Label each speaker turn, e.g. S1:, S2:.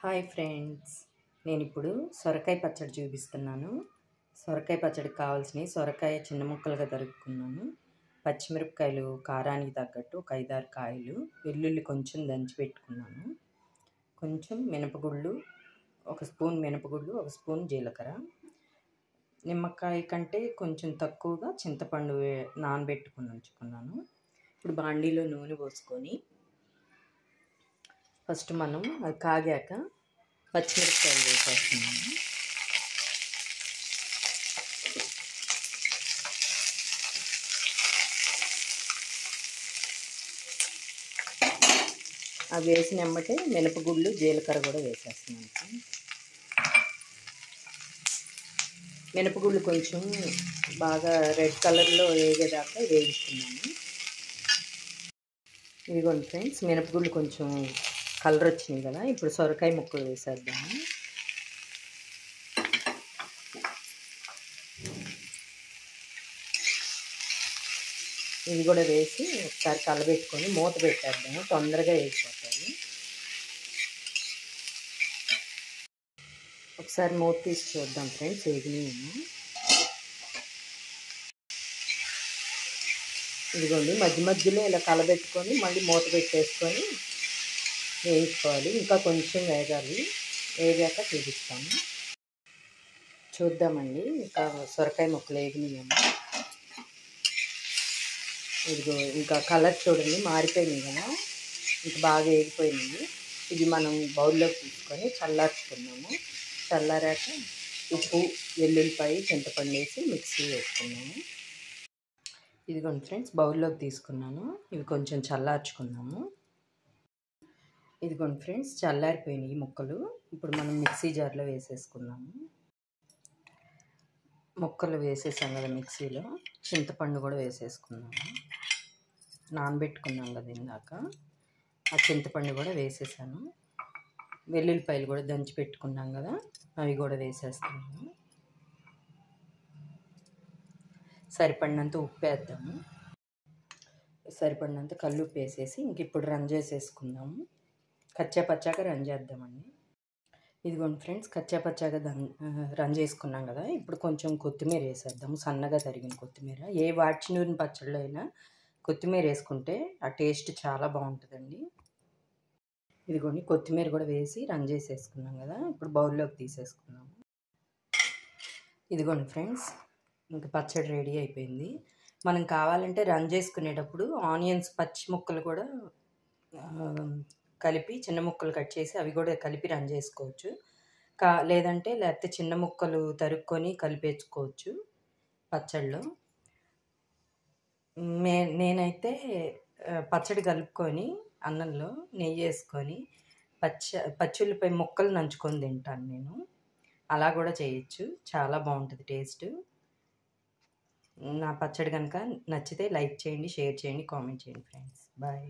S1: Hi friends, నేను ఇప్పుడు సొరకాయ పచ్చడి చూపిస్తున్నాను. సొరకాయ పచ్చడికి కావాల్సినవి సొరకాయ చిన్న ముక్కలుగా తరుక్కున్నాను, పచ్చిమిరపకాయలు కారానికి తగ్గట్టు ఒక 5-6 కాయలు, వెల్లుల్లి కొంచెం దంచి పెట్టుకున్నాను, కొంచెం మినపగుళ్ళు, ఒక స్పూన్ మినపగుళ్ళు, ఒక స్పూన్ జీలకర్ర, నిమ్మకాయ కంటే కొంచెం తక్కువగా చింతపండు నానబెట్టుకుని ఉంచుకున్నాను. ఇప్పుడు బాండీలో నూనె పోసుకొని ఫస్ట్ మనం అది కాగాక పచ్చిమిరపకాయలు వేసేస్తున్నాము. అవి వేసిన వెంబటే మినపగుళ్ళు జీలకర్ర కూడా వేసేస్తున్నాను. మినపగుళ్ళు కొంచెం బాగా రెడ్ కలర్లో వేగేదాకా వేయించుకున్నాము. ఇదిగోండి ఫ్రెండ్స్, మినపగుళ్ళు కొంచెం కలర్ వచ్చినాయి కదా, ఇప్పుడు సొరకాయ ముక్కలు వేసేద్దాము. ఇవి కూడా వేసి ఒకసారి కలబెట్టుకొని మూత పెట్టేద్దాము, తొందరగా వేసిపోతాయి. ఒకసారి మూత తీసి చూద్దాం ఫ్రెండ్స్, వేగినాయేమో. ఇదిగోండి, మధ్య మధ్యలో ఇలా కలబెట్టుకొని మళ్ళీ మూత పెట్టేసుకొని వేయించుకోవాలి. ఇంకా కొంచెం వేగాలి, వేగాక చూపిస్తాము. చూద్దామండి, ఇంకా సొరకాయ ముక్కలు వేగినాయేమో. ఇదిగో ఇంకా కలర్ చూడండి, మారిపోయినాయి కదా, ఇంకా బాగా వేగిపోయినాయి. ఇది మనం బౌల్లోకి తీసుకొని చల్లార్చుకున్నాము. చల్లారాక ఉప్పు, వెల్లుల్లిపాయ, చింతపండు వేసి మిక్సీ వేసుకున్నాము. ఇదిగోండి ఫ్రెండ్స్, బౌల్లోకి తీసుకున్నాను. ఇవి కొంచెం చల్లార్చుకున్నాము. ఇదిగోండి ఫ్రెండ్స్, చల్లారిపోయినాయి ముక్కలు. ఇప్పుడు మనం మిక్సీ జార్లో వేసేసుకున్నాము. ముక్కలు వేసేసాం కదా మిక్సీలో, చింతపండు కూడా వేసేసుకున్నాము. నానబెట్టుకున్నాం కదా ఇందాక, ఆ చింతపండు కూడా వేసేసాను. వెల్లుల్లిపాయలు కూడా దంచి పెట్టుకున్నాం కదా, అవి కూడా వేసేస్తున్నాము. సరిపడినంత ఉప్పు వేద్దాము. సరిపడినంత కల్లుప్పు వేసేసి ఇంక ఇప్పుడు రన్ చేసేసుకుందాము. కచ్చాపచ్చాగా రన్ చేద్దామండి. ఇదిగోండి ఫ్రెండ్స్, కచ్చాపచ్చాగా రన్ చేసుకున్నాం కదా, ఇప్పుడు కొంచెం కొత్తిమీర వేసేద్దాము, సన్నగా తరిగిన కొత్తిమీర. ఏ వాడ్చినూరిన పచ్చళ్ళు అయినా కొత్తిమీర వేసుకుంటే ఆ టేస్ట్ చాలా బాగుంటుందండి. ఇదిగోండి, కొత్తిమీర కూడా వేసి రన్ చేసేసుకున్నాం కదా, ఇప్పుడు బౌల్లోకి తీసేసుకున్నాము. ఇదిగోండి ఫ్రెండ్స్, ఇంకా పచ్చడి రెడీ అయిపోయింది. మనం కావాలంటే రన్ చేసుకునేటప్పుడు ఆనియన్స్, పచ్చి ముక్కలు కూడా కలిపి చిన్న ముక్కలు కట్ చేసి అవి కూడా కలిపి రన్ చేసుకోవచ్చు. లేకపోతే చిన్న ముక్కలు తరుక్కొని కలిపేసుకోవచ్చు పచ్చడిలో. నేనైతే పచ్చడి కలుపుకొని అన్నంలో నెయ్యి వేసుకొని పచ్చుల్లిపాయ ముక్కలు నంచుకొని తింటాను నేను. అలా కూడా చేయొచ్చు, చాలా బాగుంటుంది టేస్ట్. నా పచ్చడి కనుక నచ్చితే లైక్ చేయండి, షేర్ చేయండి, కామెంట్ చేయండి ఫ్రెండ్స్. బాయ్.